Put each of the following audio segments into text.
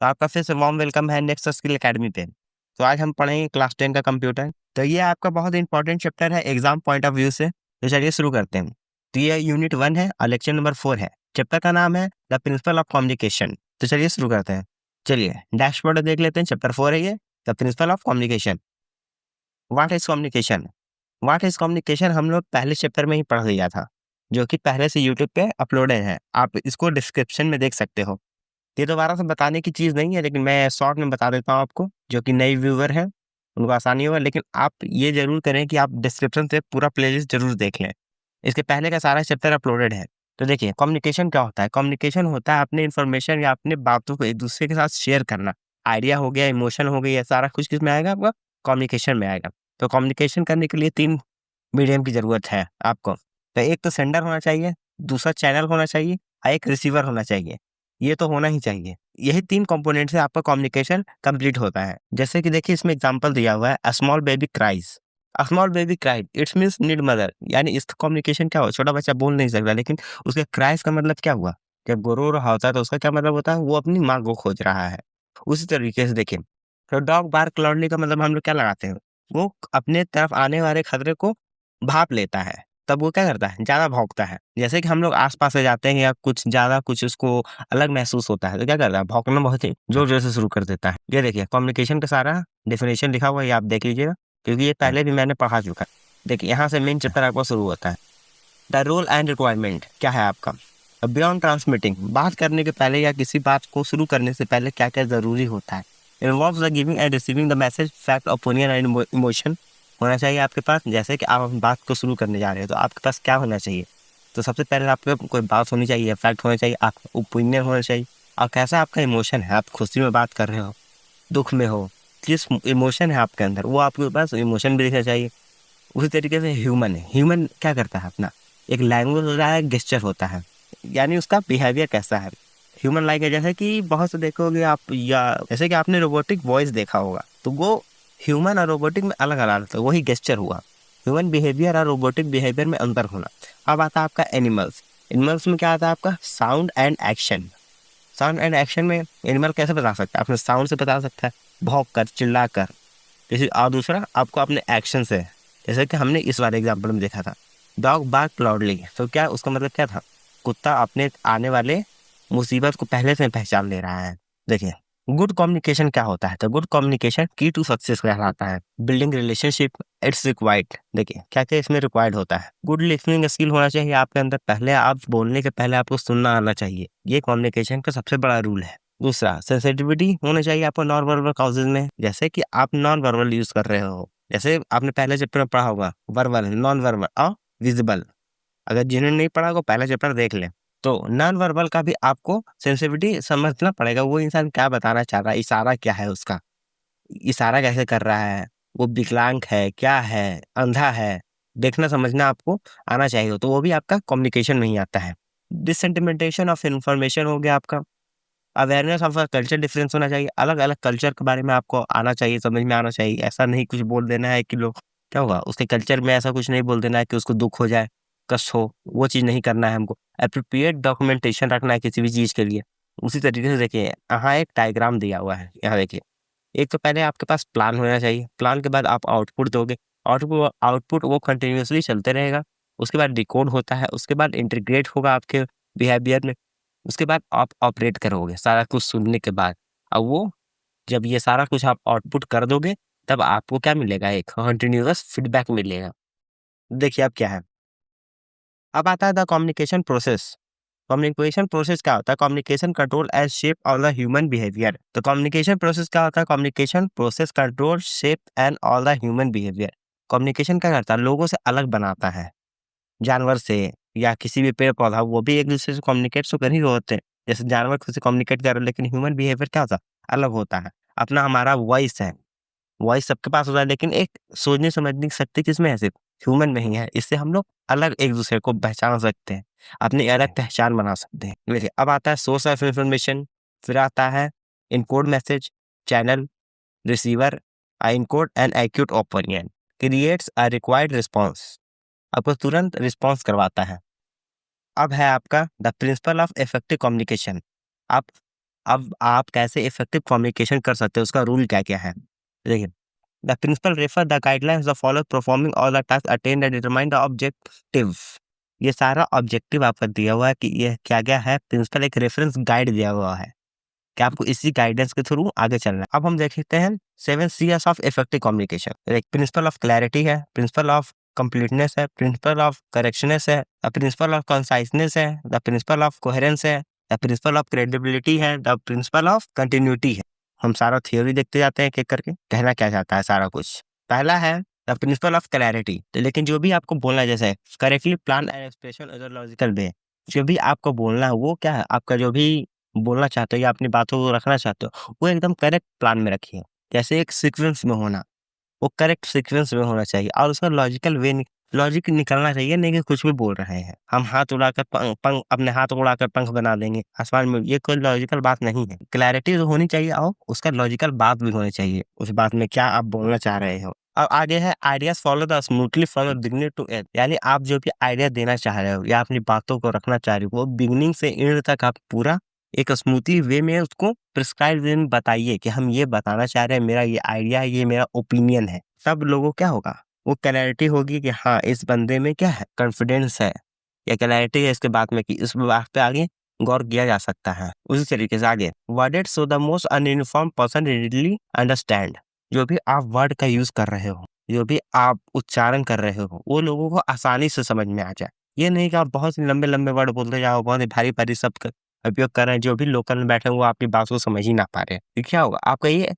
तो आपका फिर से वार्म वेलकम है नेक्स्ट स्किल एकेडमी पे। तो आज हम पढ़ेंगे क्लास 10 का कंप्यूटर। तो ये आपका बहुत इंपॉर्टेंट चैप्टर है एग्जाम पॉइंट ऑफ व्यू से। तो चलिए शुरू करते हैं। तो ये यूनिट 1 है और लेक्चर नंबर 4 है। चैप्टर का नाम है द प्रिंसिपल ऑफ कम्युनिकेशन। तो चलिए शुरू करते हैं। चलिए डैशबोर्ड देख लेते हैं। चैप्टर 4 है ये, the principle of communication. What is communication? What is communication हम लोग पहले चैप्टर में ही पढ़ लिया था, जो कि पहले से यूट्यूब पे अपलोडेड है। आप इसको डिस्क्रिप्शन में देख सकते हो। ये दोबारा से बताने की चीज़ नहीं है, लेकिन मैं शॉर्ट में बता देता हूँ आपको, जो कि नए व्यूअर हैं उनको आसानी होगा। लेकिन आप ये ज़रूर करें कि आप डिस्क्रिप्शन से पूरा प्लेलिस्ट ज़रूर देख लें। इसके पहले का सारा चैप्टर अपलोडेड है। तो देखिए कम्युनिकेशन क्या होता है। कम्युनिकेशन होता है अपने इन्फॉर्मेशन या अपने बातों को एक दूसरे के साथ शेयर करना। आइडिया हो गया, इमोशन हो गई, ये सारा कुछ किस में आएगा? आपका कम्युनिकेशन में आएगा। तो कम्युनिकेशन करने के लिए 3 मीडियम की ज़रूरत है आपको। तो एक तो सेंडर होना चाहिए, दूसरा चैनल होना चाहिए और एक रिसीवर होना चाहिए। ये तो होना ही चाहिए। यही 3 कंपोनेंट से आपका कम्युनिकेशन कंप्लीट होता है। जैसे कि देखिए इसमें एग्जांपल दिया हुआ है, a small baby cries. A small baby cried it's means need mother. यानी इसका कम्युनिकेशन क्या हुआ? छोटा बच्चा बोल नहीं सकता, लेकिन उसके क्राइज का मतलब क्या हुआ? जब वो रो रहा होता है तो उसका क्या मतलब होता है? वो अपनी माँ को खोज रहा है। उसी तरीके से देखिए, तो डॉग बार्क लाउडली का मतलब हम लोग क्या लगाते हैं? वो अपने तरफ आने वाले खतरे को भाँप लेता है, तब वो क्या करता है? ज़्यादा भौंकता है। जैसे कि हम लोग आस-पास से जाते हैं या कुछ ज़्यादा कुछ उसको अलग महसूस होता है, तो क्या करता है? भौंकना बहुत ही ज़ोर-ज़ोर से शुरू कर देता है। ये देखिए कम्युनिकेशन का सारा डेफिनेशन लिखा हुआ है, ये आप देख लीजिएगा, क्योंकि ये पहले भी मैंने पढ़ा चुका है। देखिए यहाँ से मेन चैप्टर आपका शुरू होता है। द रोल एंड रिक्वायरमेंट क्या है आपका? बियॉन्ड ट्रांसमिटिंग, बात करने के पहले या किसी बात को शुरू करने से पहले क्या-क्या ज़रूरी होता है? Involves the giving and receiving the message, fact, opinion and emotion होना चाहिए आपके पास। जैसे कि आप बात को शुरू करने जा रहे हो, तो आपके पास क्या होना चाहिए? तो सबसे पहले आपके कोई बात होनी चाहिए, फैक्ट होना चाहिए, आपका ओपिनियन होना चाहिए और कैसा आपका इमोशन है। आप खुशी में बात कर रहे हो, दुःख में हो, किस इमोशन है आपके अंदर, वो आपके पास इमोशन भी दिखना चाहिए। उसी तरीके से ह्यूमन है। ह्यूमन क्या करता है अपना? एक लैंग्वेज होता है, गेस्चर होता है, यानी उसका बिहेवियर कैसा है। ह्यूमन लाइक है, जैसे कि बहुत से देखोगे आप, या जैसे कि आपने रोबोटिक वॉइस देखा होगा, तो वो ह्यूमन और रोबोटिक में अलग अलग होता है, वही गेस्चर हुआ। ह्यूमन बिहेवियर और रोबोटिक बिहेवियर में अंतर होना। अब आता है आपका एनिमल्स। एनिमल्स में क्या आता है आपका? Sound and action. Sound and action में एनिमल कैसे बता सकता है? अपने साउंड से बता सकता है, भौंक कर, चिल्ला कर। जैसे और दूसरा आपको अपने एक्शन से, जैसे कि हमने इस वाले एग्जाम्पल में देखा था, डॉग बार्क लाउडली। तो क्या उसका मतलब क्या था? कुत्ता अपने आने वाले मुसीबत को पहले से पहचान ले रहा है। देखिए गुड कम्युनिकेशन क्या होता है? तो गुड कम्युनिकेशन की टू सक्सेस कहलाता है। Building relationship it's required. देखिए क्या क्या इसमें रिक्वायर्ड होता है? गुड लिसनिंग स्किल होना चाहिए आपके अंदर। पहले आप बोलने के पहले आपको सुनना आना चाहिए। ये कम्युनिकेशन का सबसे बड़ा रूल है। दूसरा सेंसिटिविटी होना चाहिए आपको नॉन वर्बल कॉजेज में। जैसे कि आप नॉन वर्बल यूज कर रहे हो, जैसे आपने पहले चैप्टर में पढ़ा होगा, वर्बल, नॉन वर्बल और विजिबल। अगर जिन्होंने नहीं पढ़ा वो पहला चैप्टर देख लें। तो नॉन वर्बल का भी आपको सेंसिटिविटी समझना पड़ेगा। वो इंसान क्या बताना चाह रहा है, इशारा क्या है उसका, इशारा कैसे कर रहा है, वो विकलांग है, क्या है, अंधा है, देखना समझना आपको आना चाहिए। तो वो भी आपका कम्युनिकेशन में ही आता है। डिससेंटिमेंटेशन ऑफ इन्फॉर्मेशन हो गया आपका। अवेयरनेस ऑफ कल्चर डिफरेंस होना चाहिए। अलग-अलग कल्चर के बारे में आपको आना चाहिए, समझ में आना चाहिए। ऐसा नहीं कुछ बोल देना है कि लोग क्या होगा, उसके कल्चर में ऐसा कुछ नहीं बोल देना है कि उसको दुःख हो जाए, कष्ट हो, वो चीज़ नहीं करना है हमको। एप्रोप्रिएट डॉक्यूमेंटेशन रखना है किसी भी चीज़ के लिए। उसी तरीके से देखिए यहाँ एक डायग्राम दिया हुआ है, यहाँ देखिए। एक तो पहले आपके पास प्लान होना चाहिए, प्लान के बाद आप आउटपुट दोगे, आउटपुट वो कंटिन्यूअसली चलते रहेगा। उसके बाद डिकोड होता है, उसके बाद इंटीग्रेट होगा आपके बिहेवियर में। उसके बाद आप ऑपरेट करोगे सारा कुछ सुनने के बाद। अब वो जब ये सारा कुछ आप आउटपुट कर दोगे, तब आपको क्या मिलेगा? एक कंटिन्यूअस फीडबैक मिलेगा। देखिए अब क्या है, अब आता है the communication process. Communication process क्या होता है? Communication control and shape all the human behaviour. तो कम्युनिकेशन प्रोसेस क्या होता है? Communication process control shape and all the human behaviour. Communication क्या करता है? लोगों से अलग बनाता है, जानवर से या किसी भी पेड़ पौधा, वो भी एक दूसरे से कम्युनिकेट तो कर ही रहे होते हैं। जैसे जानवर खुद से कम्युनिकेट कर रहे हैं, लेकिन ह्यूमन बिहेवियर क्या होता है? अलग होता है। अपना हमारा वॉइस है, वॉइस सबके पास होता है, लेकिन एक सोचने समझने की शक्ति किसमें है? सिर्फ ह्यूमन में ही है। इससे हम लोग अलग एक दूसरे को पहचान सकते हैं, अपनी अलग पहचान बना सकते हैं। देखिए अब आता है सोर्स ऑफ इंफॉर्मेशन, फिर आता है encode message, channel, receiver, encode and acute opinion, creates a required response, आपको तुरंत रिस्पॉन्स करवाता है। अब है आपका the principle of effective communication. आप अब आप कैसे इफेक्टिव कम्युनिकेशन कर सकते हो, उसका रूल क्या क्या है। देखिए, the principal refer the guidelines the follow performing all the task attain the determine the objective. ये सारा ऑब्जेक्टिव आपका दिया हुआ है कि ये क्या क्या है। प्रिंसिपल एक रेफरेंस गाइड दिया हुआ है कि आपको इसी गाइडेंस के थ्रू आगे चलना है। अब हम देख लेते हैं 7 C's ऑफ इफेक्टिव कम्युनिकेशन। एक प्रिंसिपल ऑफ क्लैरिटी है, प्रिंसिपल ऑफ कंप्लीटनेस है, प्रिंसिपल ऑफ करेक्शनेस है, द प्रिंसिपल ऑफ कंसाइसनेस है, द प्रिंसिपल ऑफ कोहेरेंस है, द प्रिंसिपल ऑफ क्रेडिबिलिटी है, द प्रिंसिपल ऑफ कंटिन्यूटी है। हम सारा थ्योरी देखते जाते हैं एक-एक करके, कहना क्या चाहता है सारा कुछ। पहला है द प्रिंसिपल ऑफ क्लैरिटी। तो लेकिन जो भी आपको बोलना है, जैसे correctly plan and expression in a logical वे, जो भी आपको बोलना है वो क्या है, आपका जो भी बोलना चाहते हो या अपनी बातों को रखना चाहते हो, वो एकदम करेक्ट प्लान में रखिए। जैसे एक सीक्वेंस में होना, वो करेक्ट सीक्वेंस में होना चाहिए और उसका लॉजिकल वे लॉजिक निकलना चाहिए, नहीं कि कुछ भी बोल रहे हैं। हम हाथ उड़ाकर पंख अपने हाथ उड़ाकर पंख बना देंगे आसमान में, ये कोई लॉजिकल बात नहीं है। क्लैरिटी तो होनी चाहिए और उसका लॉजिकल बात भी होनी चाहिए, उस बात में क्या आप बोलना चाह रहे हो। अब आगे है ideas follow the smoothly from the beginning to end, यानी आप जो भी आइडिया देना चाह रहे हो या अपनी बातों को रखना चाह रहे हो, वो बिगिनिंग से एंड तक आप पूरा एक स्मूथली वे में उसको प्रिस्क्राइब वे में बताइए कि हम ये बताना चाह रहे हैं, मेरा ये आइडिया है, ये मेरा ओपिनियन है। सब लोगों क्या होगा, वो क्लैरिटी होगी कि हाँ इस बंदे में क्या है, कॉन्फिडेंस है या क्लैरिटी है इसके बात में कि इस बात पे आगे गौर किया जा सकता है। उसी तरीके से आगे worded so the most uninformed person readily understand, जो भी आप वर्ड का यूज कर रहे हो, जो भी आप उच्चारण कर रहे हो, वो लोगों को आसानी से समझ में आ जाए। ये नहीं कि आप बहुत ही लंबे लंबे वर्ड बोलते जाओ, बहुत ही भारी भारी शब्द उपयोग कर रहे हैं, जो भी लोकल में बैठे हैं वो आपकी बात को समझ ही ना पा रहे हैं। तो क्या होगा, आपका ये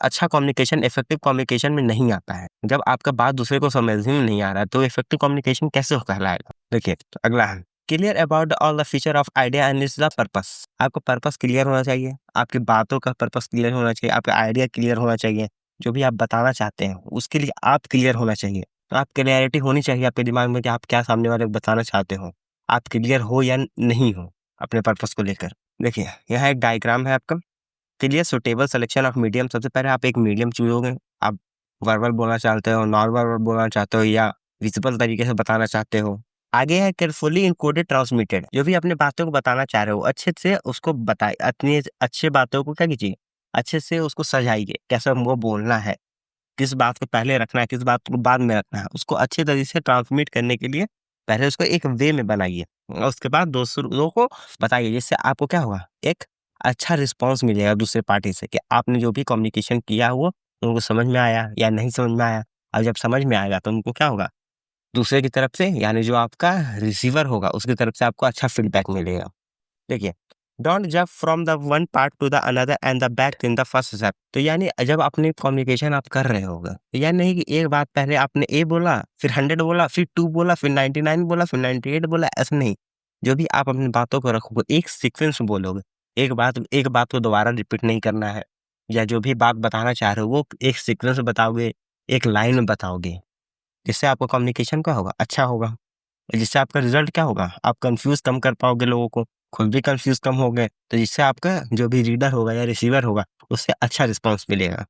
अच्छा कम्युनिकेशन इफेक्टिव कम्युनिकेशन में नहीं आता है। जब आपका बात दूसरे को समझ में नहीं आ रहा है तो इफेक्टिव कम्युनिकेशन कैसे कहलाएगा। देखिए तो अगला है clear about all the feature of idea and it's the purpose. आपको पर्पस क्लियर होना चाहिए, आपकी बातों का पर्पस क्लियर होना चाहिए, आपका आइडिया क्लियर होना चाहिए, जो भी आप बताना चाहते हैं उसके लिए आप क्लियर होना चाहिए। तो आप क्लियरिटी होनी चाहिए आपके दिमाग में कि आप क्या सामने वाले को बताना चाहते हो, आप क्लियर हो या नहीं हो अपने पर्पस को लेकर। देखिए यहाँ एक डायग्राम है आपका, clear suitable selection of medium. सबसे पहले आप एक मीडियम चुनोगे, आप वर्बल बोलना चाहते हो, नॉन वर्बल बोलना चाहते हो या विजिबल तरीके से बताना चाहते हो। आगे है केयरफुली इनकोडेड ट्रांसमिटेड, जो भी अपने बातों को बताना चाह रहे हो अच्छे से उसको बताइए, अपनी अच्छे बातों को क्या कीजिए, अच्छे से उसको सजाइए, कैसे हमको बोलना है, किस बात को पहले रखना है, किस बात को बाद में रखना है, उसको अच्छे तरीके से ट्रांसमिट करने के लिए पहले उसको एक वे में बनाइए और उसके बाद दूसरों को बताइए, जिससे आपको क्या होगा, एक अच्छा रिस्पॉन्स मिलेगा दूसरे पार्टी से कि आपने जो भी कम्युनिकेशन किया वो उनको समझ में आया या नहीं समझ में आया। और जब समझ में आएगा तो उनको क्या होगा, दूसरे की तरफ से यानी जो आपका रिसीवर होगा उसकी तरफ से आपको अच्छा फीडबैक मिलेगा। देखिए don't jump from the one part two the another and the back in the first step. तो यानी जब अपनी कम्युनिकेशन आप कर रहे होगा तो यानी नहीं कि एक बात पहले आपने ए बोला फिर 100 बोला फिर 2 बोला फिर 99 बोला फिर 98 बोला, ऐसा नहीं। जो भी आप अपनी बातों को रखोगे एक सीक्वेंस में बोलोगे, एक बात को दोबारा रिपीट नहीं करना है, या जो भी बात बताना चाह रहे हो वो एक सीक्वेंस में बताओगे, एक लाइन में बताओगे, जिससे आपका कम्युनिकेशन क्या होगा, अच्छा होगा। जिससे आपका रिजल्ट क्या होगा, आप कंफ्यूज कम कर पाओगे लोगों को, खुद भी कंफ्यूज कम हो गए, तो जिससे आपका जो भी रीडर होगा या रिसीवर होगा उससे अच्छा रिस्पॉन्स मिलेगा।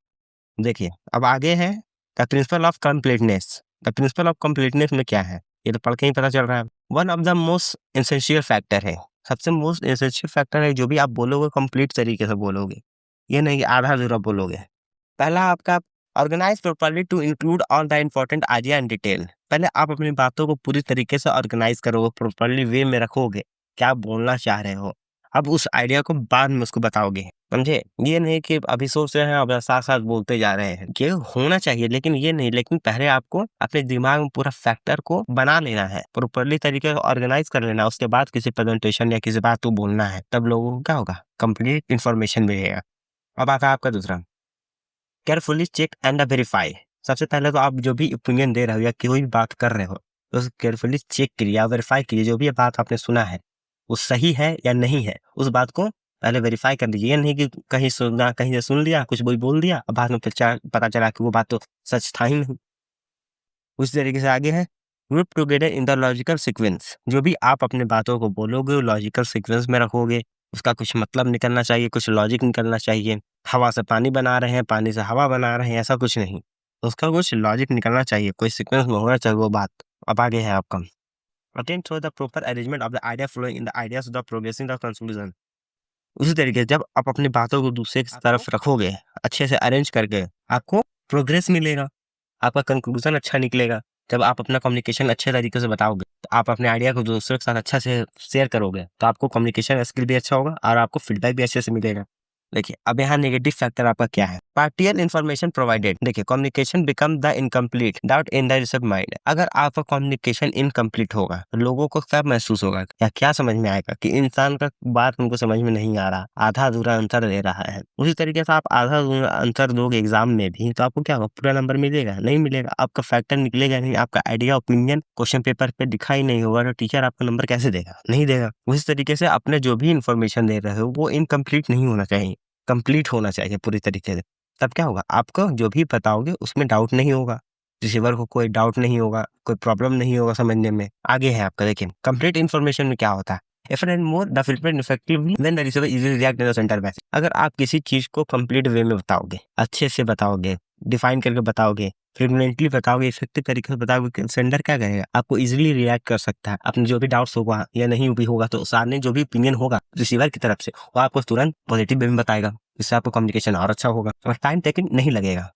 देखिए अब आगे है the principle of completeness. The principle of completeness में क्या है, ये तो पढ़ के ही पता चल रहा है। One of the most essential factor है, सबसे मोस्ट एसेंशियल फैक्टर है, जो भी आप बोलोगे कंप्लीट तरीके से बोलोगे, ये नहीं कि आधा अधूरा बोलोगे। पहला आपका organise properly to include all the important idea and detail. पहले आप अपनी बातों को पूरी तरीके से ऑर्गेनाइज करोगे, प्रॉपर्ली वे में रखोगे, क्या बोलना चाह रहे हो, अब उस आइडिया को बाद में उसको बताओगे, समझे। ये नहीं कि अभी सोच रहे हैं अब साथ साथ बोलते जा रहे हैं, ये होना चाहिए लेकिन ये नहीं, लेकिन पहले आपको अपने दिमाग में पूरा फैक्टर को बना लेना है, प्रॉपर्ली तरीके से ऑर्गेनाइज कर लेना, उसके बाद किसी प्रेजेंटेशन या किसी बात को बोलना है, तब लोगों को क्या होगा, कंप्लीट इन्फॉर्मेशन मिलेगा। अब आता है आपका दूसरा केयरफुली चेक एंड वेरीफाई। सबसे पहले तो आप जो भी ओपिनियन दे रहे हो या कोई भी बात कर रहे हो तो केयरफुली चेक कीजिए या वेरीफाई कीजिए, जो भी बात आपने सुना है वो सही है या नहीं है, उस बात को पहले वेरीफाई कर लीजिए। ये नहीं कि कहीं सुना, कहीं से सुन लिया, कुछ बोल दिया, अब बाद में पता चला कि वो बात तो सच था ही नहीं। उस तरीके से आगे है group together in the logical sequence. जो भी आप अपने बातों को बोलोगे वो लॉजिकल सीक्वेंस में रखोगे, उसका कुछ मतलब निकलना चाहिए, कुछ लॉजिक निकलना चाहिए। हवा से पानी बना रहे हैं, पानी से हवा बना रहे हैं, ऐसा कुछ नहीं, उसका कुछ लॉजिक निकलना चाहिए, कोई सीक्वेंस में होना चाहिए वो बात। अब आगे है आपका attend to the proper arrangement of the idea flowing in the ideas of the progressing the conclusion. उसी तरीके से जब आप अपनी बातों को दूसरे की तरफ रखोगे, अच्छे से अरेंज करके, आपको प्रोग्रेस मिलेगा, आपका कंक्लूजन अच्छा निकलेगा। जब आप अपना कम्युनिकेशन अच्छे तरीके से बताओगे, तो आप अपने आइडिया को दूसरों के साथ अच्छा से शेयर करोगे, तो आपको कम्युनिकेशन स्किल भी अच्छा होगा और आपको फीडबैक भी अच्छे से मिलेगा। देखिए, अब यहाँ नेगेटिव फैक्टर आपका क्या है? Partial information provided. देखिए, communication become the incomplete doubt in the received mind. अगर आपका कम्युनिकेशन इनकम्प्लीट होगा, तो लोगों को क्या महसूस होगा या क्या समझ में आएगा कि इंसान का बात उनको समझ में नहीं आ रहा, आधा अधूरा आंसर दे रहा है। उसी तरीके से आप आधा अधूरा आंसर दोगे एग्जाम में भी, तो आपको क्या होगा? पूरा नंबर मिलेगा? नहीं मिलेगा। आपका फैक्टर निकलेगा नहीं, आपका आइडिया ओपिनियन क्वेश्चन पेपर पे दिखा ही नहीं होगा, तो टीचर आपका नंबर कैसे देगा? नहीं देगा। उसी तरीके से अपने जो भी इन्फॉर्मेशन दे रहे हो वो इनकम्प्लीट नहीं होना चाहिए, कंप्लीट होना चाहिए पूरी तरीके से। तब क्या होगा? आपको जो भी बताओगे उसमें डाउट नहीं होगा, रिसीवर को कोई डाउट नहीं होगा, कोई प्रॉब्लम नहीं होगा समझने में। आगे है आपका, देखिए कंप्लीट इन्फॉर्मेशन में क्या होता है? If and more the filter effectively when the receiver easily react in the centre message. अगर आप किसी चीज को कंप्लीट वे में बताओगे, अच्छे से बताओगे, डिफाइन करके बताओगे, फ्रिक्वेंटली बताओगे, इफेक्टिव तरीके से बताओगे, कि सेंडर क्या करेगा? आपको इजीली रिएक्ट कर सकता है। अपने जो भी डाउट्स होगा या नहीं भी होगा, तो सामने जो भी ओपिनियन होगा रिसीवर की तरफ से, वो आपको तुरंत पॉजिटिव वे में बताएगा। इससे आपको कम्युनिकेशन और अच्छा होगा और टाइम टेकिंग नहीं लगेगा।